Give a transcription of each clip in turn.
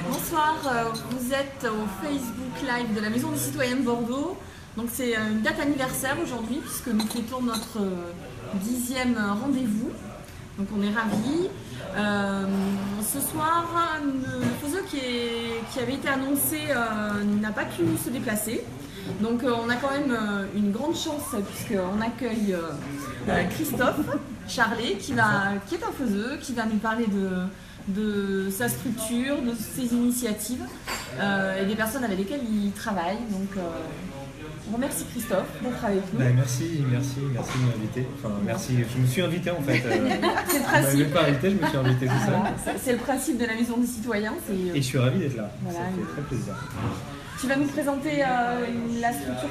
Bonsoir, vous êtes au Facebook Live de la Maison des Citoyens de Bordeaux. Donc c'est une date anniversaire aujourd'hui puisque nous fêtons notre 10e rendez-vous. Donc on est ravis. Ce soir, le faiseux qui avait été annoncé n'a pas pu se déplacer. Donc on a quand même une grande chance puisqu'on accueille Christophe Charlet qui est un faiseux, qui va nous parler de sa structure, de ses initiatives et des personnes avec lesquelles il travaille. Donc on remercie Christophe d'être avec nous. Merci de m'inviter. Enfin, merci, je me suis invité en fait. C'est le principe. Je ne pas invité, je me suis invité tout seul. Voilà, c'est le principe de la Maison des Citoyens. Et je suis ravi d'être là, voilà, ça fait très plaisir. Tu vas nous présenter la structure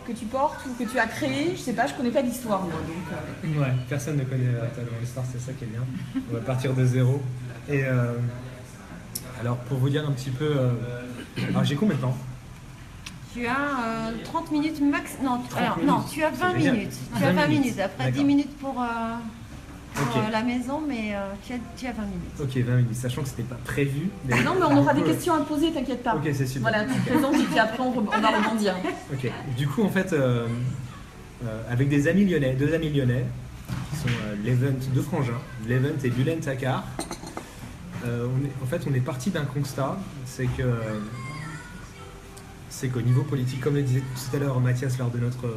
que tu portes ou que tu as créée. Je sais pas, je connais pas l'histoire moi. Donc, Ouais, personne ne connaît tellement l'histoire, c'est ça qui est bien. On va partir de zéro. Et alors pour vous dire un petit peu, alors j'ai combien de temps? Tu as 30 minutes max. Non, tu as 20 génial. minutes. Tu as 20 minutes. Après 10 minutes pour Ok. la maison, mais tu as 20 minutes. Ok, 20 minutes, sachant que c'était pas prévu. Mais... Non, mais on aura des questions à te poser, t'inquiète pas. Ok, c'est super. Voilà, tu te présentes et puis après on va rebondir. Ok, du coup en fait, avec des amis lyonnais, deux amis lyonnais, qui sont Levent, deux frangins, Levent et Bülent Takar, on est parti d'un constat, c'est qu'au niveau politique, comme le disait tout à l'heure Mathias lors de notre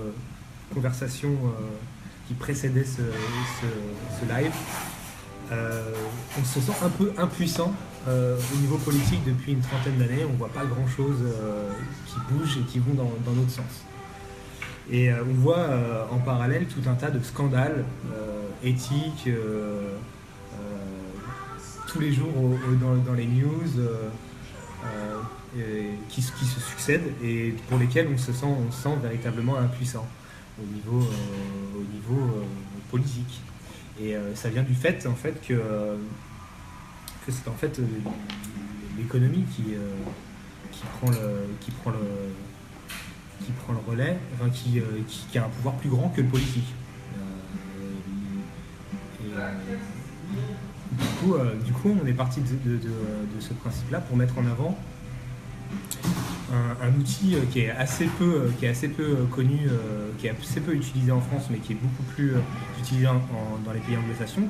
conversation qui précédait ce live, on se sent un peu impuissant au niveau politique depuis une trentaine d'années. On ne voit pas grand-chose qui bouge et qui vont dans notre sens. Et on voit en parallèle tout un tas de scandales éthiques tous les jours dans les news qui se succèdent et pour lesquels on se sent véritablement impuissant au niveau politique. Et ça vient du fait en fait que c'est en fait l'économie qui prend le relais, enfin, qui a un pouvoir plus grand que le politique. Du coup, on est parti de ce principe-là pour mettre en avant un outil qui est assez peu connu, qui est assez peu utilisé en France, mais qui est beaucoup plus utilisé dans les pays anglo-saxons,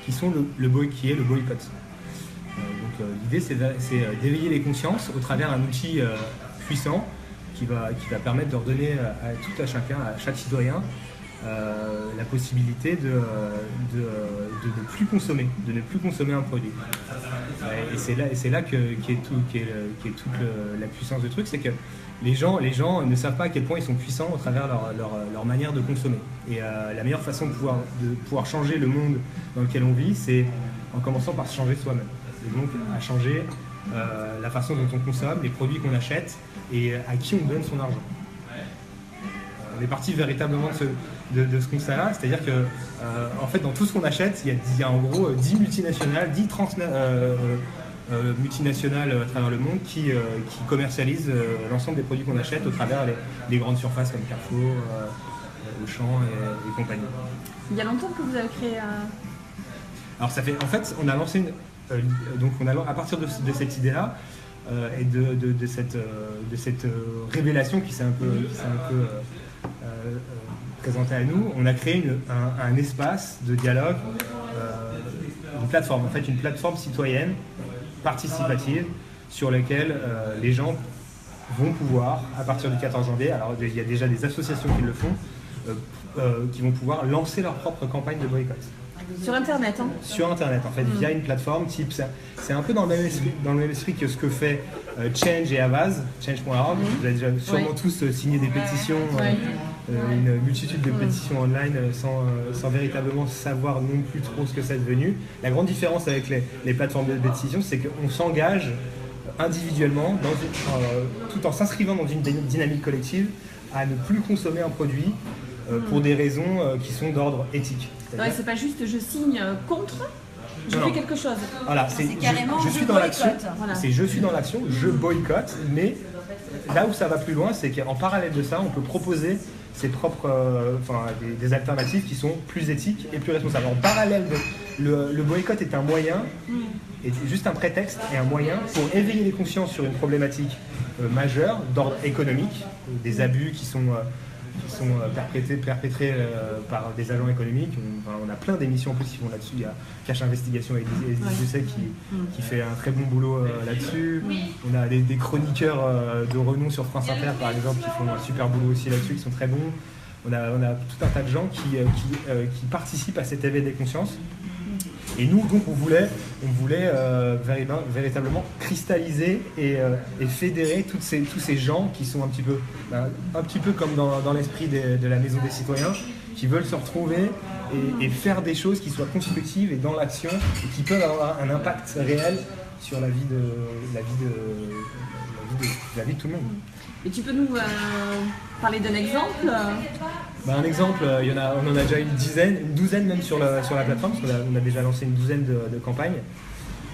qui est le boycott. Donc l'idée c'est d'éveiller les consciences au travers d'un outil puissant qui va permettre de redonner à tout à chacun, à chaque citoyen, la possibilité de ne plus consommer un produit. Et c'est là qu'est toute la puissance du truc, c'est que les gens ne savent pas à quel point ils sont puissants au travers leur manière de consommer. Et la meilleure façon de pouvoir changer le monde dans lequel on vit, c'est en commençant par se changer soi-même. Et donc à changer la façon dont on consomme, les produits qu'on achète et à qui on donne son argent. On est parti véritablement de ce constat-là, c'est-à-dire que en fait dans tout ce qu'on achète, il y a en gros 10 multinationales, 10 multinationales à travers le monde qui commercialisent l'ensemble des produits qu'on achète au travers les grandes surfaces comme Carrefour, Auchan et compagnie. Il y a longtemps que vous avez créé Alors ça fait, en fait, on a lancé à partir de cette idée-là et de cette révélation qui s'est un peu présentée à nous, on a créé un espace de dialogue, une plateforme citoyenne participative sur laquelle les gens vont pouvoir, à partir du 14 janvier, alors il y a déjà des associations qui le font, qui vont pouvoir lancer leur propre campagne de boycott. sur Internet, hein. Sur Internet, en fait, via une plateforme type. C'est un peu dans le même esprit que ce que fait Change et Avaz, change.org. Vous avez déjà sûrement tous signé des pétitions, une multitude de pétitions online sans véritablement savoir non plus trop ce que c'est devenu. La grande différence avec les plateformes de pétition, c'est qu'on s'engage individuellement, tout en s'inscrivant dans une dynamique collective, à ne plus consommer un produit pour des raisons qui sont d'ordre éthique. Ouais, c'est pas juste je signe contre, je fais quelque chose. Voilà, c'est carrément je suis dans l'action. Voilà. Je suis dans l'action, je boycotte, mais là où ça va plus loin, c'est qu'en parallèle de ça, on peut proposer ses propres, des alternatives qui sont plus éthiques et plus responsables. En parallèle le boycott est un moyen, est juste un prétexte et un moyen pour éveiller les consciences sur une problématique majeure d'ordre économique, des abus qui sont perpétrés par des agents économiques. On a plein d'émissions en plus qui vont là-dessus. Il y a Cache Investigation avec DGC qui fait un très bon boulot là-dessus. On a des chroniqueurs de renom sur France Inter par exemple qui font un super boulot aussi là-dessus, qui sont très bons. On a tout un tas de gens qui participent à cet éveil des consciences. Et nous, donc, on voulait véritablement cristalliser et fédérer tous ces gens qui sont un petit peu comme dans l'esprit de la Maison des Citoyens, qui veulent se retrouver et faire des choses qui soient constructives et dans l'action et qui peuvent avoir un impact réel sur la vie de tout le monde. Et tu peux nous parler d'un exemple Un exemple, on en a déjà une douzaine même sur la plateforme, parce qu'on a déjà lancé une douzaine de campagnes.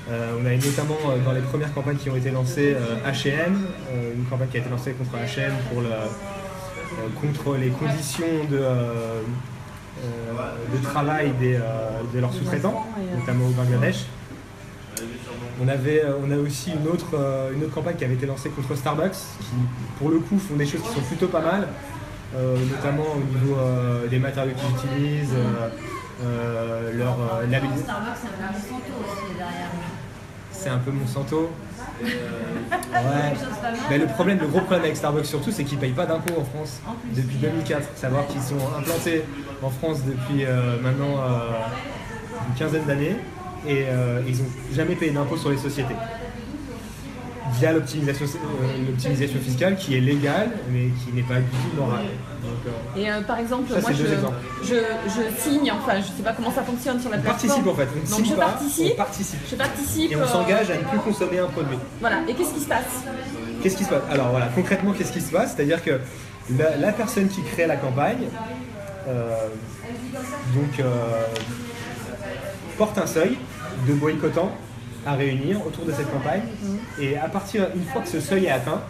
On a notamment dans les premières campagnes qui ont été lancées H&M, une campagne qui a été lancée contre H&M contre les conditions de travail de leurs sous-traitants, notamment au Bangladesh. On a aussi une autre campagne qui avait été lancée contre Starbucks, qui pour le coup font des choses qui sont plutôt pas mal, notamment au niveau des matériaux qu'ils utilisent, leur labellisation. Starbucks, c'est un peu Monsanto aussi derrière. C'est un peu Monsanto. Mais le gros problème avec Starbucks surtout, c'est qu'ils ne payent pas d'impôts en France depuis 2004. Savoir qu'ils sont implantés en France depuis maintenant une quinzaine d'années. Et ils n'ont jamais payé d'impôt sur les sociétés via l'optimisation fiscale qui est légale mais qui n'est pas du tout morale. Et par exemple, ça, moi je signe, enfin je ne sais pas comment ça fonctionne sur la plateforme. On participe en fait, on participe et on s'engage à ne plus consommer un produit. Voilà, et qu'est-ce qui se passe? Alors voilà, concrètement qu'est-ce qui se passe? C'est-à-dire que la personne qui crée la campagne porte un seuil de boycottants à réunir autour de cette campagne et une fois que ce seuil est atteint,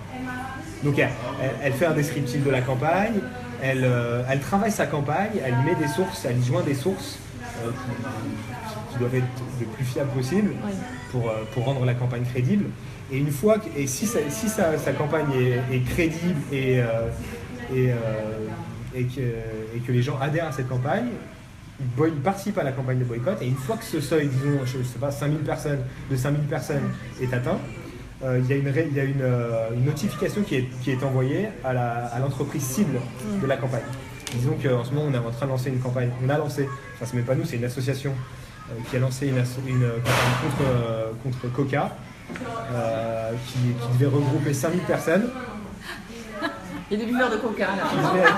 donc elle fait un descriptif de la campagne, elle travaille sa campagne, elle met des sources, elle joint des sources qui doivent être le plus fiables possible pour rendre la campagne crédible. Et si sa campagne est crédible et que les gens adhèrent à cette campagne, ils participent à la campagne de boycott, et une fois que ce seuil, disons, je ne sais pas, 5000 personnes est atteint, il y a une notification qui est envoyée à l'entreprise cible de la campagne. Disons qu'en ce moment, on est en train de lancer une campagne, c'est même pas nous, c'est une association qui a lancé une campagne contre Coca, qui devait regrouper 5000 personnes. Et des buveurs de coca là.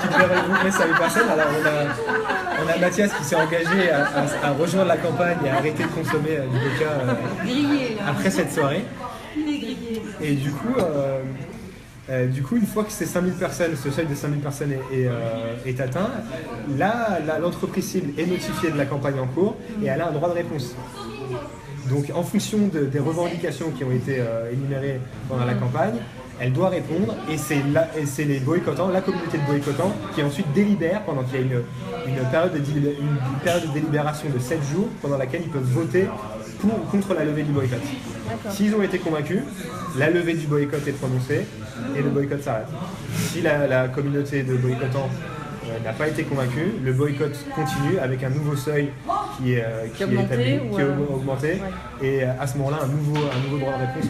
Qui devait regrouper 5000 personnes. Alors on a Mathias qui s'est engagé à rejoindre la campagne et à arrêter de consommer du coca après cette soirée. Et du coup, une fois que ces 5000 personnes, ce seuil de 5000 personnes est atteint, là l'entreprise cible est notifiée de la campagne en cours et elle a un droit de réponse. Donc en fonction des revendications qui ont été énumérées pendant la campagne, elle doit répondre et c'est les boycottants, la communauté de boycottants qui ensuite délibère pendant qu'il y a une période de délibération de 7 jours pendant laquelle ils peuvent voter pour ou contre la levée du boycott. S'ils ont été convaincus, la levée du boycott est prononcée et le boycott s'arrête. Si la communauté de boycottants n'a pas été convaincue, le boycott continue avec un nouveau seuil qui est augmenté et à ce moment-là un nouveau droit de réponse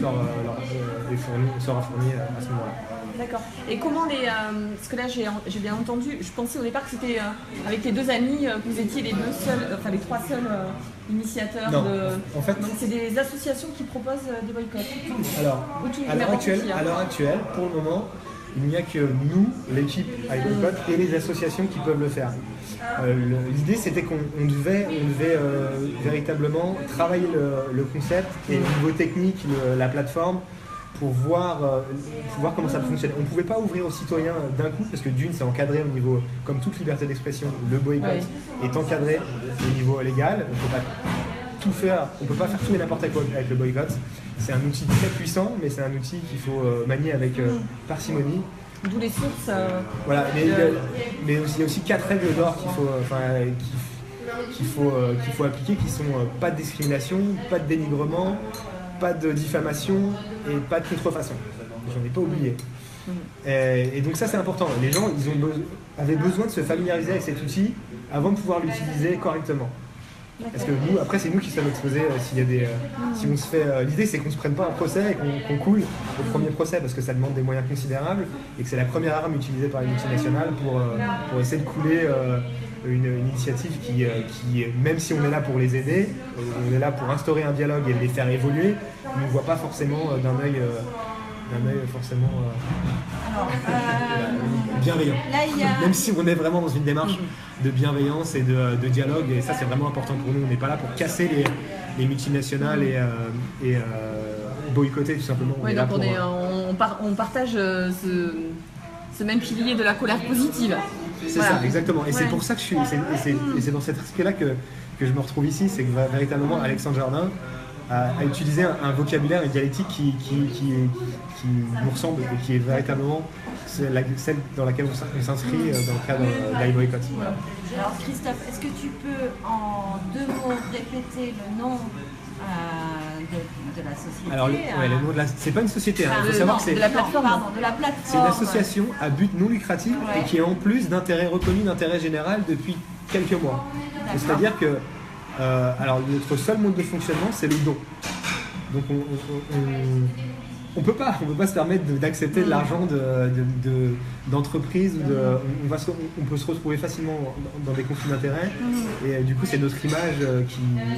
sera fourni à ce moment-là. D'accord. Et comment parce que là j'ai bien entendu, je pensais au départ que c'était avec tes deux amis que vous étiez les trois seuls initiateurs. Non. En fait, donc c'est des associations qui proposent des boycotts. Alors, à l'heure actuelle, pour le moment, il n'y a que nous, l'équipe iBoycott, et les associations qui peuvent le faire. L'idée, c'était qu'on devait véritablement travailler le concept et au niveau technique, la plateforme, pour voir comment ça fonctionne. On ne pouvait pas ouvrir aux citoyens d'un coup, parce que d'une, c'est encadré au niveau, comme toute liberté d'expression, le boycott est encadré au niveau légal. On ne peut pas faire tout et n'importe quoi avec le boycott. C'est un outil très puissant, mais c'est un outil qu'il faut manier avec parcimonie. D'où les sources. Voilà, mais il y a aussi 4 règles d'or qu'il faut appliquer, qui sont pas de discrimination, pas de dénigrement, pas de diffamation et pas de contrefaçon. J'en ai pas oublié. Et donc ça c'est important. Les gens avaient besoin de se familiariser avec cet outil avant de pouvoir l'utiliser correctement. Parce que nous, après, c'est nous qui sommes exposés s'il y a des. Si on se fait. L'idée, c'est qu'on se prenne pas un procès et qu'on coule au premier procès parce que ça demande des moyens considérables et que c'est la première arme utilisée par les multinationales pour essayer de couler une initiative qui, même si on est là pour les aider, on est là pour instaurer un dialogue et les faire évoluer, on ne voit pas forcément d'un œil forcément bienveillant. Là, même si on est vraiment dans une démarche de bienveillance et de dialogue, et ça c'est vraiment important pour nous. On n'est pas là pour casser les multinationales et boycotter tout simplement. Oui, donc on partage ce même pilier de la colère positive. C'est ça, exactement. Et c'est pour ça que je suis. Et c'est dans cet aspect-là que je me retrouve ici, c'est que véritablement Alexandre Jardin a utilisé un vocabulaire, une dialectique qui nous ressemble et qui est véritablement celle dans laquelle on s'inscrit dans le cadre d'iBoycott. Alors Christophe, est-ce que tu peux en 2 mots répéter le nom de la société? Alors le nom de c'est pas une société, il faut savoir que c'est de la plateforme. C'est une association à but non lucratif et qui est en plus d'intérêt reconnu d'intérêt général depuis quelques mois. C'est-à-dire que alors notre seul mode de fonctionnement c'est le don. Donc on peut pas se permettre d'accepter de l'argent d'entreprises on peut se retrouver facilement dans des conflits d'intérêts et du coup c'est notre image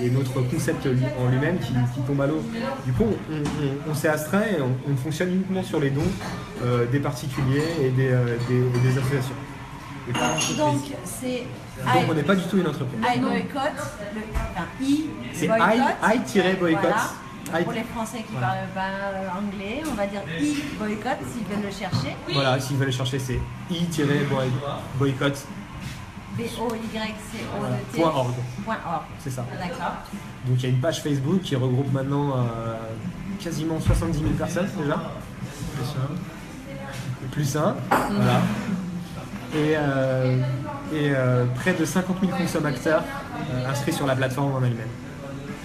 et notre concept en lui-même qui tombe à l'eau. Du coup on s'est astreint et on fonctionne uniquement sur les dons des particuliers et des associations. Donc on n'est pas du tout une entreprise. iBoycott, c'est i-boycott. Pour les Français qui parlent pas anglais, on va dire iBoycott s'ils veulent le chercher. Voilà, s'ils veulent le chercher, c'est i-boycott. .org. C'est ça. D'accord. Donc il y a une page Facebook qui regroupe maintenant quasiment 70 000 personnes déjà. Plus un. Voilà. Et près de 50 000 consommateurs inscrits sur la plateforme en elle-même.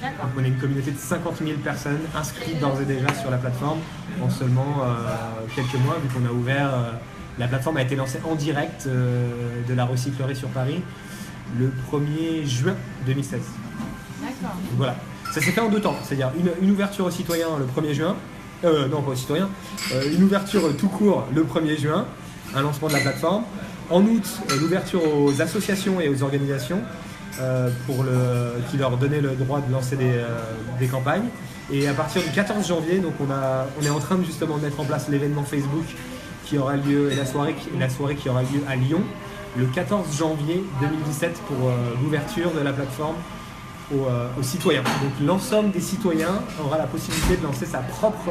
Donc on est une communauté de 50 000 personnes inscrites d'ores et déjà sur la plateforme en seulement quelques mois, vu qu'on a ouvert. La plateforme a été lancée en direct de la recyclerie sur Paris le 1er juin 2016. D'accord. Donc voilà. Ça s'est fait en 2 temps, c'est-à-dire une ouverture aux citoyens le 1er juin, non pas aux citoyens, une ouverture tout court le 1er juin, un lancement de la plateforme. En août, l'ouverture aux associations et aux organisations qui leur donnait le droit de lancer des campagnes. Et à partir du 14 janvier, donc on est en train de justement mettre en place l'événement Facebook qui aura lieu et la soirée qui aura lieu à Lyon le 14 janvier 2017 pour l'ouverture de la plateforme aux citoyens. Donc l'ensemble des citoyens aura la possibilité de lancer sa propre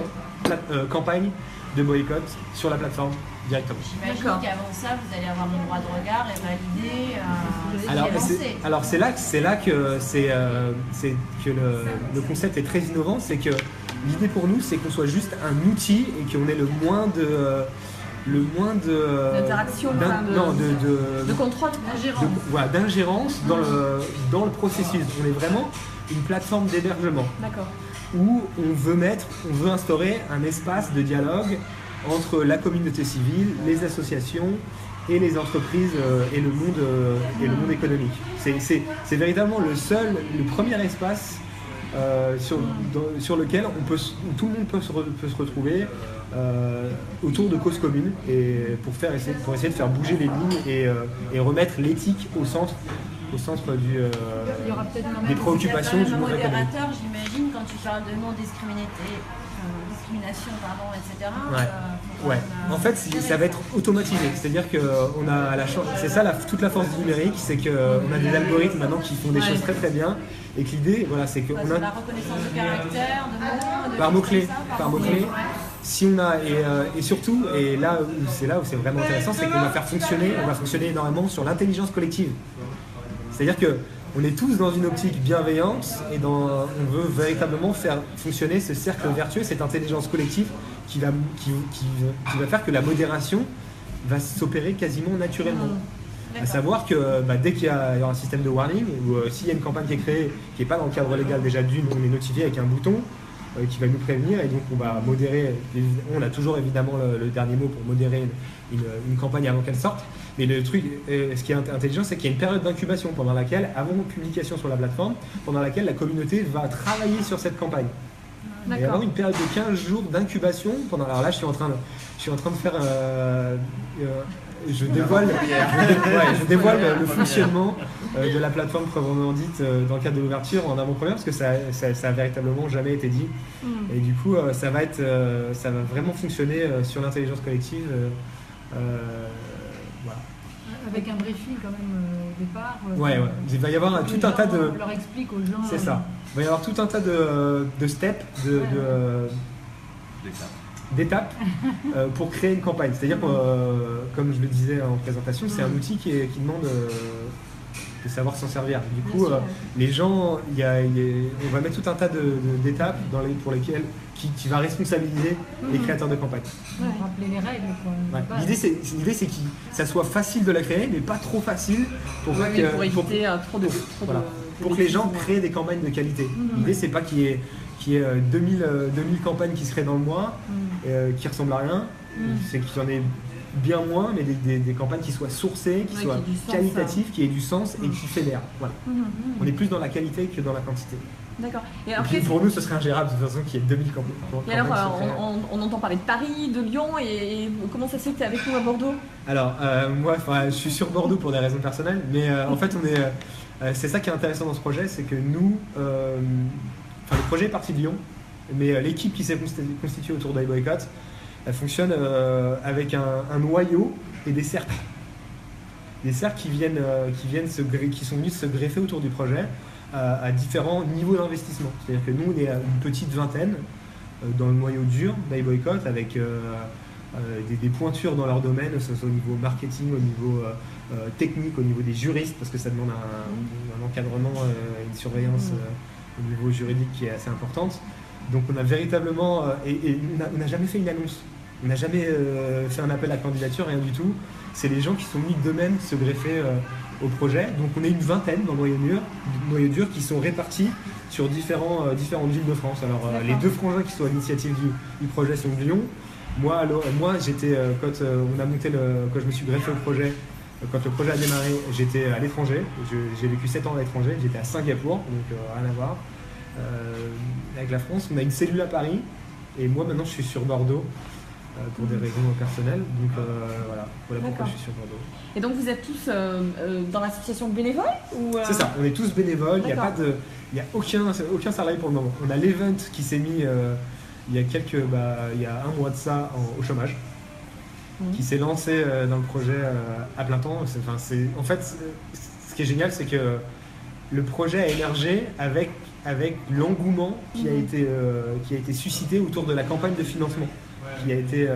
campagne de boycott sur la plateforme directement. J'imagine qu'avant ça, vous allez avoir le droit de regard et valider. Alors c'est là que le concept est très innovant, c'est que l'idée pour nous, c'est qu'on soit juste un outil et qu'on ait le moins d'interaction, de contrôle, d'ingérence dans le processus. On est vraiment une plateforme d'hébergement. D'accord. Où on veut instaurer un espace de dialogue entre la communauté civile, les associations et les entreprises et le monde économique. C'est véritablement le premier espace sur lequel tout le monde peut se retrouver autour de causes communes et pour essayer de faire bouger les lignes et remettre l'éthique au centre des préoccupations du monde économique. Modérateur, j'imagine, quand tu parles de discrimination, etc. Ouais. En fait, ça va être automatisé. C'est-à-dire qu'on a la chance. C'est ça toute la force du numérique, c'est qu'on a des algorithmes maintenant qui font des choses très très bien. Et que l'idée, voilà, c'est qu'on a la reconnaissance de caractère, de mots, par mots-clés. Si on a et surtout, et là où c'est vraiment intéressant, c'est qu'on va fonctionner énormément sur l'intelligence collective. C'est-à-dire qu'on est tous dans une optique bienveillante et on veut véritablement faire fonctionner ce cercle vertueux, cette intelligence collective qui va faire que la modération va s'opérer quasiment naturellement. À savoir que dès qu'il y a un système de warning, ou s'il y a une campagne qui est créée, qui n'est pas dans le cadre légal déjà d'une, on est notifié avec un bouton qui va nous prévenir, et donc on va modérer. On a toujours évidemment le dernier mot pour modérer une campagne avant qu'elle sorte. Mais le truc, ce qui est intelligent, c'est qu'il y a une période d'incubation pendant laquelle, avant publication sur la plateforme, pendant laquelle la communauté va travailler sur cette campagne. Il va y avoir une période de 15 jours d'incubation. Alors là, je suis en train de faire... je dévoile le fonctionnement de la plateforme proprement dite dans le cadre de l'ouverture en avant-première, parce que ça a véritablement jamais été dit. Et du coup, ça va vraiment fonctionner sur l'intelligence collective. Voilà. Avec un briefing quand même au départ. Il va y avoir tout un tas de... On leur explique aux gens. C'est ça. Il va y avoir tout un tas de steps, d'étapes pour créer une campagne. C'est-à-dire que, comme je le disais en présentation, c'est un outil qui demande de savoir s'en servir. Du coup, les gens, on va mettre tout un tas d'étapes pour lesquelles qui va responsabiliser les créateurs de campagne. Rappeler les règles. L'idée, c'est que ça soit facile de la créer, mais pas trop facile pour éviter pour que les gens créent des campagnes de qualité. L'idée, c'est pas qu'il y ait 2000 campagnes qui se créent dans le mois, qui ressemblent à rien. C'est qu'il y en ait bien moins, mais des campagnes qui soient sourcées, qui soient qualitatives, qui aient du sens et qui fédèrent. Voilà. On est plus dans la qualité que dans la quantité. D'accord. Et puis, pour nous, ce serait ingérable de toute façon qu'il y ait 2000 campagnes. Et alors, on entend parler de Paris, de Lyon, et comment ça se fait que tu es avec nous à Bordeaux? Alors, moi, je suis sur Bordeaux pour des raisons personnelles, mais en fait, c'est ça qui est intéressant dans ce projet, c'est que nous, le projet est parti de Lyon, mais l'équipe qui s'est constituée autour d'iBoycott, elle fonctionne avec un noyau et des cercles. Des cercles qui sont venus se greffer autour du projet à différents niveaux d'investissement. C'est-à-dire que nous, on est à une petite vingtaine dans le noyau dur d'iBoycott, avec des pointures dans leur domaine, que ce soit au niveau marketing, au niveau technique, au niveau des juristes, parce que ça demande un encadrement, une surveillance au niveau juridique qui est assez importante. Donc on a véritablement, on n'a jamais fait une annonce, on n'a jamais fait un appel à candidature, rien du tout. C'est les gens qui sont mis d'eux-mêmes se greffer au projet. Donc on est une vingtaine dans le noyau dur qui sont répartis sur différentes villes de France. Alors les deux frangins qui sont à l'initiative du projet sont de Lyon. Moi j'étais, quand je me suis greffé au projet, quand le projet a démarré, j'étais à l'étranger. J'ai vécu 7 ans à l'étranger, j'étais à Singapour, donc rien à voir avec la France. On a une cellule à Paris, et moi maintenant je suis sur Bordeaux pour des raisons personnelles. Donc voilà pourquoi je suis sur Bordeaux. Et donc vous êtes tous dans l'association bénévole ou C'est ça, on est tous bénévoles, il n'y a aucun salarié pour le moment. On a l'event qui s'est mis il y a un mois de ça au chômage, qui s'est lancé dans le projet à plein temps. En fait, ce qui est génial, c'est que le projet a émergé avec l'engouement qui a été suscité autour de la campagne de financement qui a été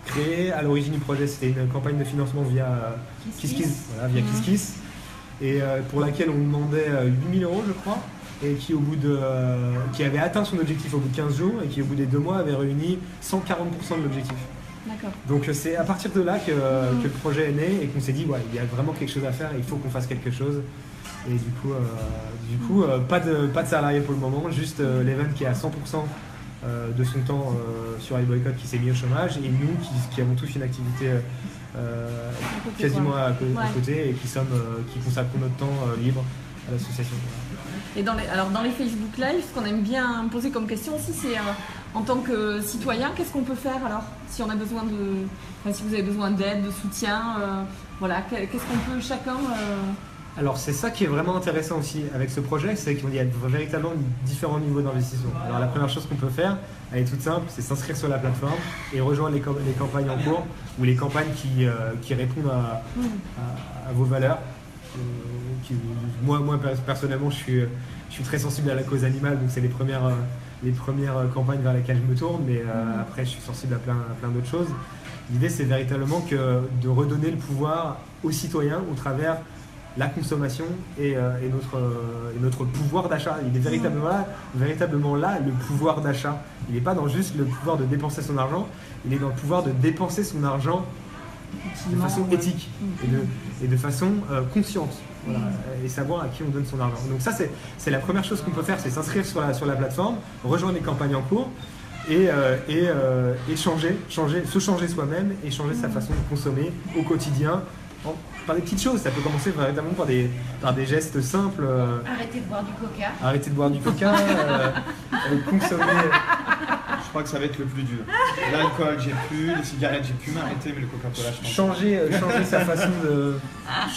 créée à l'origine du projet. C'était une campagne de financement via KissKiss, via KissKiss, et pour laquelle on demandait 8 000 €, je crois, et qui avait atteint son objectif au bout de 15 jours, et qui au bout des 2 mois avait réuni 140% de l'objectif. D'accord. Donc c'est à partir de là que le projet est né, et qu'on s'est dit il y a vraiment quelque chose à faire, il faut qu'on fasse quelque chose. Et du coup, pas de salarié pour le moment, juste l'event qui est à 100% de son temps sur iBoycott, qui s'est mis au chômage, et nous qui avons tous une activité quasiment à côté, et qui consacrons notre temps libre à l'association. Et dans les Facebook Live, ce qu'on aime bien poser comme question aussi, c'est en tant que citoyen, qu'est-ce qu'on peut faire alors si on a besoin si vous avez besoin d'aide, de soutien, qu'est-ce qu'on peut chacun Alors c'est ça qui est vraiment intéressant aussi avec ce projet, c'est qu'il y a véritablement différents niveaux d'investissement. Alors la première chose qu'on peut faire, elle est toute simple, c'est s'inscrire sur la plateforme et rejoindre les campagnes en cours, ou les campagnes qui répondent à vos valeurs. Moi personnellement, je suis très sensible à la cause animale, donc c'est les premières campagnes vers lesquelles je me tourne, mais après je suis sensible à plein d'autres choses. L'idée, c'est véritablement de redonner le pouvoir aux citoyens au travers la consommation et notre pouvoir d'achat. Il est véritablement là le pouvoir d'achat. Il n'est pas dans juste le pouvoir de dépenser son argent, il est dans le pouvoir de dépenser son argent de façon ouais. éthique et de façon consciente. Voilà, et savoir à qui on donne son argent. Donc ça, c'est la première chose qu'on peut faire, c'est s'inscrire sur la plateforme, rejoindre les campagnes en cours et se changer soi-même et changer sa façon de consommer au quotidien par des petites choses. Ça peut commencer vraiment par des gestes simples. Arrêtez de boire du coca. Arrêter de boire du coca, consommer. Je crois que ça va être le plus dur. L'alcool, j'ai plus, les cigarettes, j'ai pu m'arrêter, mais le Coca-Cola, je pense.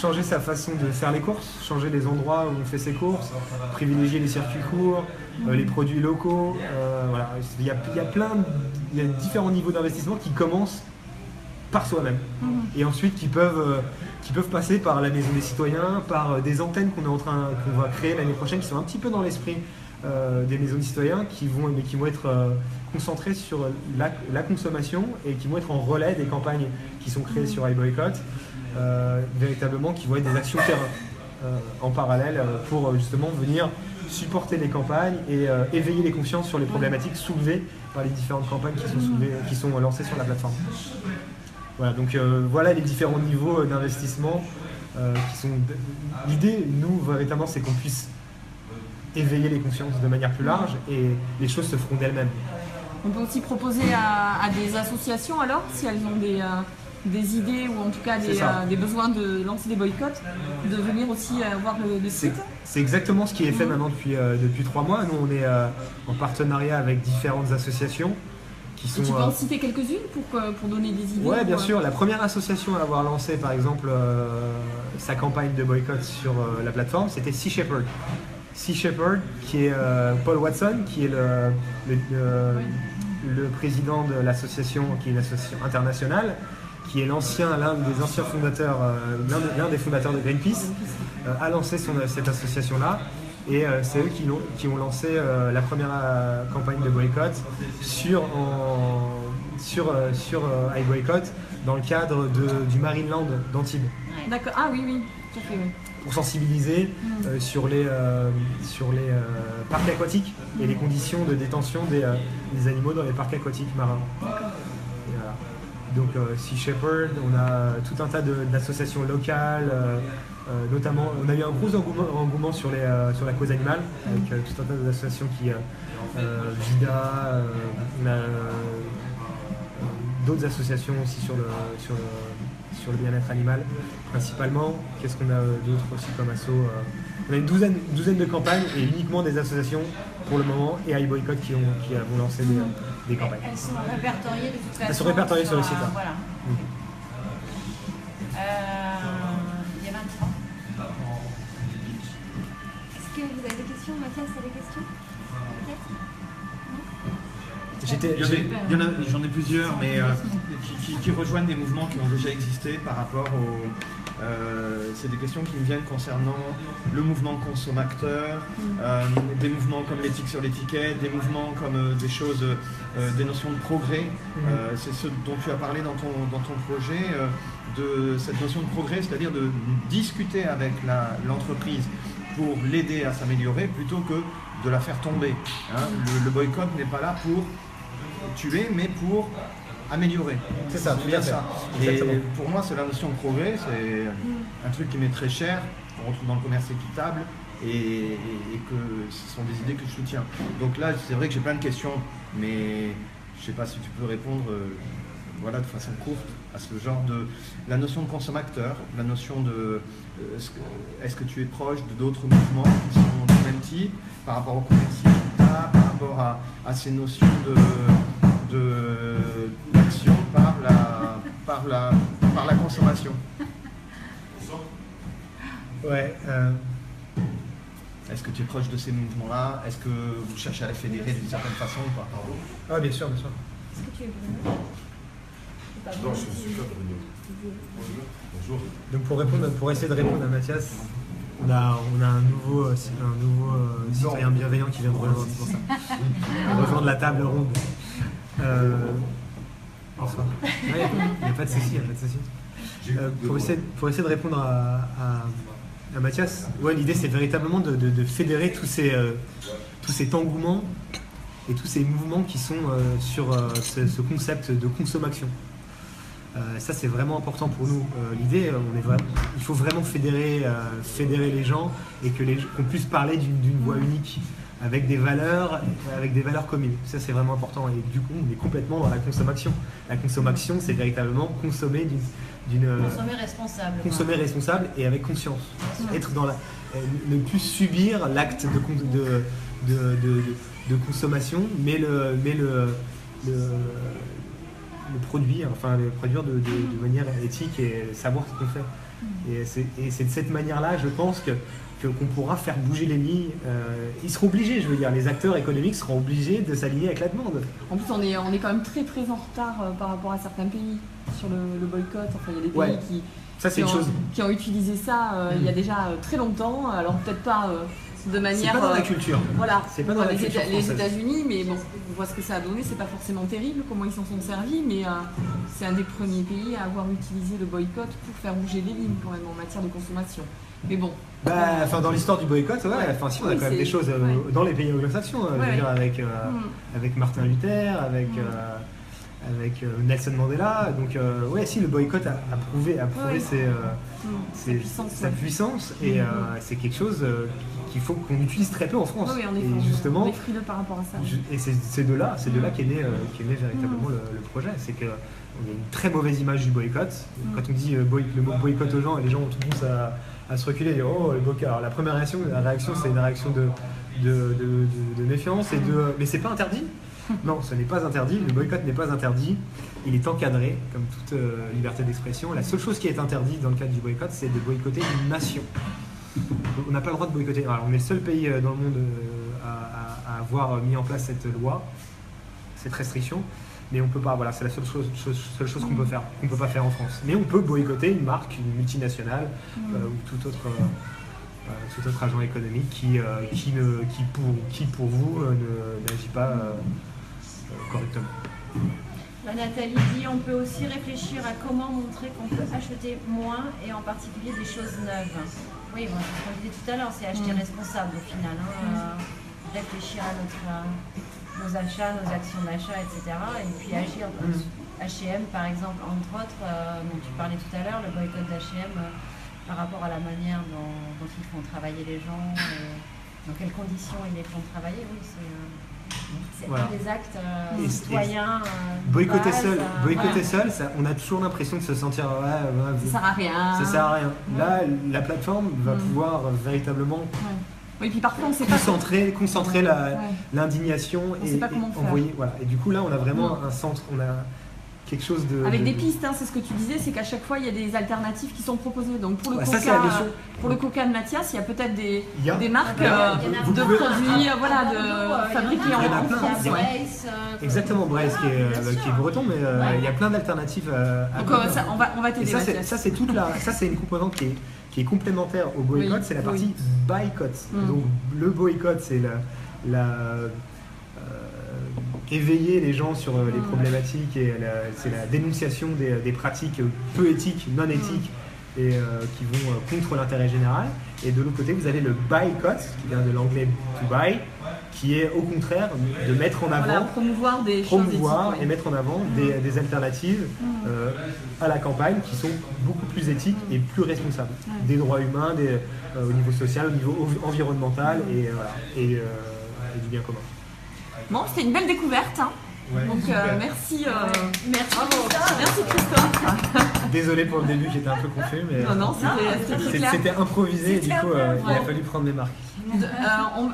Changer sa façon de faire les courses, changer les endroits où on fait ses courses, privilégier les circuits courts, les produits locaux. Voilà. Il y a différents niveaux d'investissement qui commencent par soi-même et ensuite qui peuvent passer par la Maison des Citoyens, par des antennes qu'on va créer l'année prochaine qui sont un petit peu dans l'esprit des maisons des citoyens qui vont être concentrées sur la consommation et qui vont être en relais des campagnes qui sont créées sur iBoycott, véritablement qui vont être des actions terrain en parallèle pour justement venir supporter les campagnes et éveiller les consciences sur les problématiques soulevées par les différentes campagnes qui sont lancées sur la plateforme. Voilà, donc voilà les différents niveaux d'investissement qui sont. L'idée, nous, véritablement, c'est qu'on puisse éveiller les consciences de manière plus large et les choses se feront d'elles-mêmes. On peut aussi proposer à des associations alors, si elles ont des idées ou en tout cas des besoins de lancer des boycotts, de venir aussi voir le site. C'est exactement ce qui est fait maintenant depuis 3 mois. Nous, on est en partenariat avec différentes associations. Tu peux en citer quelques-unes pour donner des idées? Oui, bien sûr. La première association à avoir lancé, par exemple, sa campagne de boycott sur la plateforme, c'était Sea Shepherd. Sea Shepherd, qui est Paul Watson, qui est le président de l'association, qui est une association internationale, qui est l'un des anciens fondateurs, l'un des fondateurs de Greenpeace, a lancé cette association-là. Et c'est eux qui ont lancé la première campagne de boycott sur iBoycott dans le cadre du Marineland d'Antibes. D'accord, ah oui, tout à fait, oui. Pour sensibiliser sur les parcs aquatiques et les conditions de détention des animaux dans les parcs aquatiques marins. Et voilà. Donc Sea Shepherd, on a tout un tas d'associations locales, notamment on a eu un gros engouement sur la cause animale, avec tout un tas d'associations qui Vida, on a d'autres associations aussi sur le bien-être animal principalement. Qu'est-ce qu'on a d'autre aussi comme asso? On a une douzaine de campagnes et uniquement des associations pour le moment et iBoycott qui vont lancer des campagnes. Elles sont répertoriées de toute façon. Elles sont répertoriées sur le site. Voilà. Il y a 20 ans. Est-ce que vous avez des questions? Mathias a des questions? Peut-être? J'en ai plusieurs, mais qui rejoignent des mouvements qui ont déjà existé par rapport c'est des questions qui me viennent concernant le mouvement consommateur, des mouvements comme l'éthique sur l'étiquette, des mouvements comme des notions de progrès. C'est ce dont tu as parlé dans ton projet, de cette notion de progrès, c'est-à-dire de discuter avec l'entreprise pour l'aider à s'améliorer plutôt que de la faire tomber. Le boycott n'est pas là pour tuer, mais pour améliorer. C'est ça, c'est bien ça. Et pour moi, c'est la notion de progrès, c'est un truc qui m'est très cher, qu'on retrouve dans le commerce équitable et que ce sont des idées que je soutiens. Donc là, c'est vrai que j'ai plein de questions, mais je ne sais pas si tu peux répondre de façon courte à ce genre de... La notion de consommateur, la notion de... Est-ce que tu es proche de d'autres mouvements qui sont du même type par rapport au commerce équitable, par rapport à ces notions d'action par la consommation? Ouais. Est-ce que tu es proche de ces mouvements-là? Est-ce que vous cherchez à les fédérer d'une certaine façon ou pas? Ah, bien sûr. Est-ce que tu es Bruno? Non, je suis super Bruno. Bonjour. Donc pour essayer de répondre à Mathias, on a un nouveau citoyen bienveillant qui vient de rejoindre, c'est pour ça. Rejoindre la table ronde. Bonsoir. Il n'y a pas de souci, pour essayer de répondre à Mathias, l'idée c'est véritablement de fédérer tout cet engouement et tous ces mouvements qui sont sur ce concept de consommation. Ça c'est vraiment important pour nous. L'idée, il faut vraiment fédérer les gens et qu'on puisse parler d'une voix unique avec des valeurs communes. Ça c'est vraiment important et du coup on est complètement dans la consommation. La consommation c'est véritablement consommer consommer responsable et avec conscience. Être dans ne plus subir l'acte de consommation, mais le produire, de manière éthique et savoir ce qu'on fait. Et c'est de cette manière-là, je pense qu'on pourra faire bouger les lignes. Ils seront obligés, je veux dire, les acteurs économiques seront obligés de s'aligner avec la demande. En plus, on est quand même très très en retard par rapport à certains pays sur le boycott. Enfin, il y a des pays qui ont utilisé ça il y a déjà très longtemps. Alors peut-être pas de manière. C'est pas dans la culture. Voilà. C'est pas dans la culture les États-Unis, mais bon, on voit ce que ça a donné. C'est pas forcément terrible comment ils s'en sont servis, mais c'est un des premiers pays à avoir utilisé le boycott pour faire bouger les lignes quand même en matière de consommation. Mais bon. Dans l'histoire du boycott, on a quand même des choses dans les pays anglo-saxons, avec Martin Luther, avec Nelson Mandela. Donc si le boycott a prouvé sa puissance et c'est quelque chose qu'il faut qu'on utilise très peu en France. Oui, et justement, on est frileux par rapport à ça. Et c'est de là qu'est né véritablement le projet. C'est qu'il y a une très mauvaise image du boycott. Quand on dit le mot boycott aux gens, les gens ont tendance à se reculer et dire oh le boycott. Alors la première réaction c'est une réaction de méfiance mais c'est pas interdit. Non, ce n'est pas interdit, le boycott n'est pas interdit, il est encadré comme toute liberté d'expression. La seule chose qui est interdite dans le cadre du boycott, c'est de boycotter une nation. On n'a pas le droit de boycotter. Alors, on est le seul pays dans le monde à avoir mis en place cette loi, cette restriction, mais on peut pas, c'est la seule chose qu'on peut faire, qu'on ne peut pas faire en France. Mais on peut boycotter une marque, une multinationale ou tout autre agent économique qui pour vous n'agit pas correctement. Nathalie dit on peut aussi réfléchir à comment montrer qu'on peut acheter moins et en particulier des choses neuves. Oui, c'est ce qu'on disait tout à l'heure, c'est acheter responsable au final. Réfléchir à nos achats, nos actions d'achat, etc. Et puis agir. H&M par exemple, entre autres, dont tu parlais tout à l'heure, le boycott d'H&M par rapport à la manière dont ils font travailler les gens, dans quelles conditions ils les font travailler, oui, c'est un des actes citoyens. Boycotter seul, on a toujours l'impression de se sentir ça sert à rien. Ça sert à rien. Là, la plateforme va pouvoir véritablement oui, puis parfois on sait concentrer l'indignation et envoyer. Voilà. Et du coup là, on a vraiment un centre, on a quelque chose avec des pistes, c'est ce que tu disais, c'est qu'à chaque fois il y a des alternatives qui sont proposées. Donc pour le pour le Coca de Mathias, il y a peut-être des marques de produits fabriqués en France. Exactement, Brace qui est breton, mais il y a plein d'alternatives. Donc on va t'aider. Ça c'est une composante qui est complémentaire au boycott, c'est la partie boycott. Donc le boycott, c'est éveiller les gens sur les problématiques et c'est la dénonciation des pratiques peu éthiques, non éthiques et qui vont contre l'intérêt général. Et de l'autre côté, vous avez le boycott, qui vient de l'anglais to buy, qui est au contraire de mettre en avant, promouvoir et mettre en avant des alternatives à la campagne qui sont beaucoup plus éthiques et plus responsables. Des droits humains, au niveau social, au niveau environnemental et du bien commun. Bon, c'était une belle découverte. Donc merci. Merci Christophe. Désolé pour le début qui était un peu confus, mais non, c'était très clair. C'était improvisé et du coup il a fallu prendre des marques.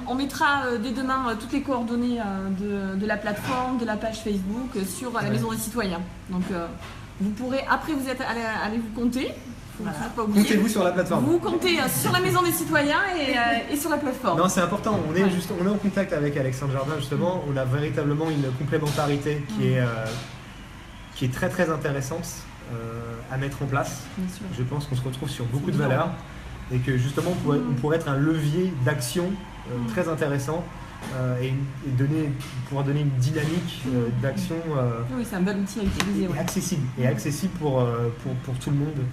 On mettra dès demain toutes les coordonnées de la plateforme, de la page Facebook sur la Maison des Citoyens. Donc vous pourrez, après vous allez vous compter. Comptez-vous sur la plateforme. Vous comptez sur la Maison des Citoyens et sur la plateforme. Non, c'est important. On est en contact avec Alexandre Jardin justement. On a véritablement une complémentarité qui est très très intéressante à mettre en place. Je pense qu'on se retrouve sur beaucoup de valeurs et que justement on pourrait être un levier d'action très intéressant et pouvoir donner une dynamique d'action oui, c'est un bon outil à utiliser, accessible pour tout le monde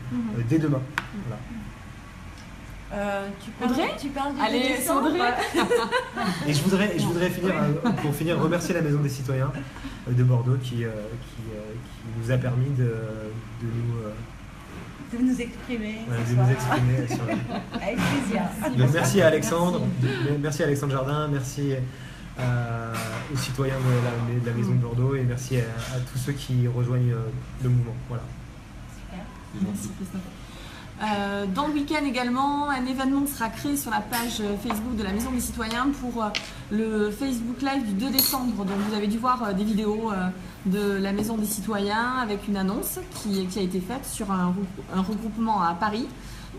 dès demain. Voilà. Audrey Tu parles du Allez, décembre. Audrey. Et je voudrais finir, pour finir, remercier la Maison des Citoyens de Bordeaux qui nous a permis de nous exprimer. voilà, ce de soir. nous exprimer sur Avec plaisir. Donc, merci à Alexandre, merci à Alexandre Jardin, merci aux citoyens de la Maison de Bordeaux et merci à tous ceux qui rejoignent le mouvement. Voilà. Merci Christophe. Dans le week-end également, un événement sera créé sur la page Facebook de la Maison des Citoyens pour le Facebook Live du 2 décembre. Donc vous avez dû voir des vidéos de la Maison des Citoyens avec une annonce qui a été faite sur un regroupement à Paris.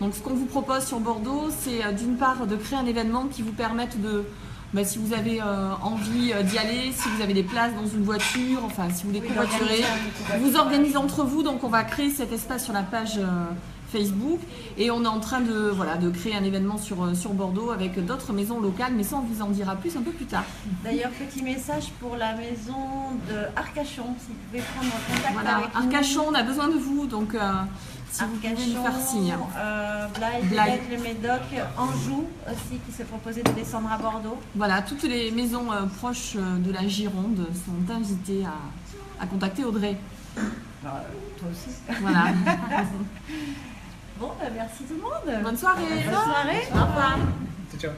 Donc ce qu'on vous propose sur Bordeaux, c'est d'une part de créer un événement qui vous permette de, si vous avez envie d'y aller, si vous avez des places dans une voiture, enfin si vous voulez covoiturer, vous organisez entre vous. Donc on va créer cet espace sur la page Facebook et on est en train de créer un événement sur Bordeaux avec d'autres maisons locales, mais ça on vous en dira plus un peu plus tard. D'ailleurs, petit message pour la maison de Arcachon, si vous pouvez prendre contact Voilà, avec nous. Arcachon, on a besoin de vous, donc si vous pouvez nous faire signe. Blaye, le Médoc, Anjou aussi qui s'est proposé de descendre à Bordeaux. Voilà, toutes les maisons proches de la Gironde sont invitées à contacter Audrey. Toi aussi. Voilà. Bon, merci tout le monde. Bonne soirée. Bonne soirée. Au revoir. Ciao.